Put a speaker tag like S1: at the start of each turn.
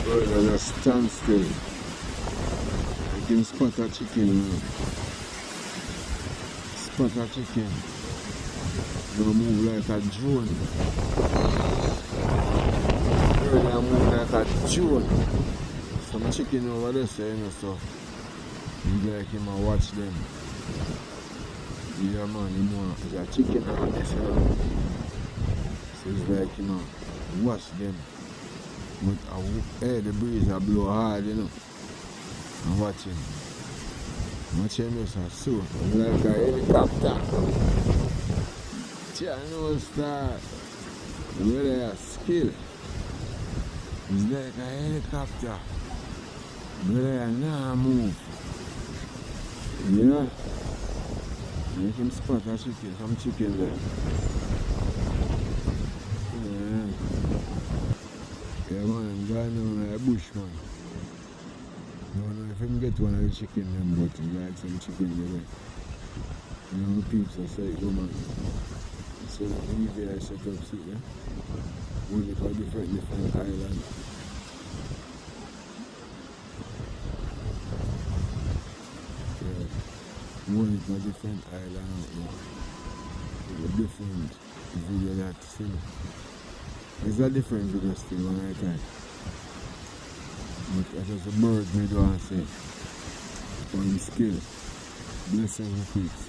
S1: Bird on a standstill. You can spot a chicken, you know. Spot a chicken. Don't move like a drone. Bird don't move like a drone. Some chicken over there, so you know, so you like him and watch them. Yeah man, you know, there's a chicken on this, you know. So it's like, you know, watch them. But the breeze a blow hard, you know. And watch him. Watch him is so like a helicopter. Channel start. Whether a skill. It's like a helicopter. Whether a nah move. You know? Make him spot a chicken, some chicken there. Yeah man, I'm going down like a bush man. I don't know if I can get one of the chicken them, but I like some chicken there. You know, peeps are say, go man. So leave here, set up, see there. Only for different islands. One for different islands, with a different video that still. It's a different video still when I time. But as a bird, me do want to say, on the skill, blessing and peace.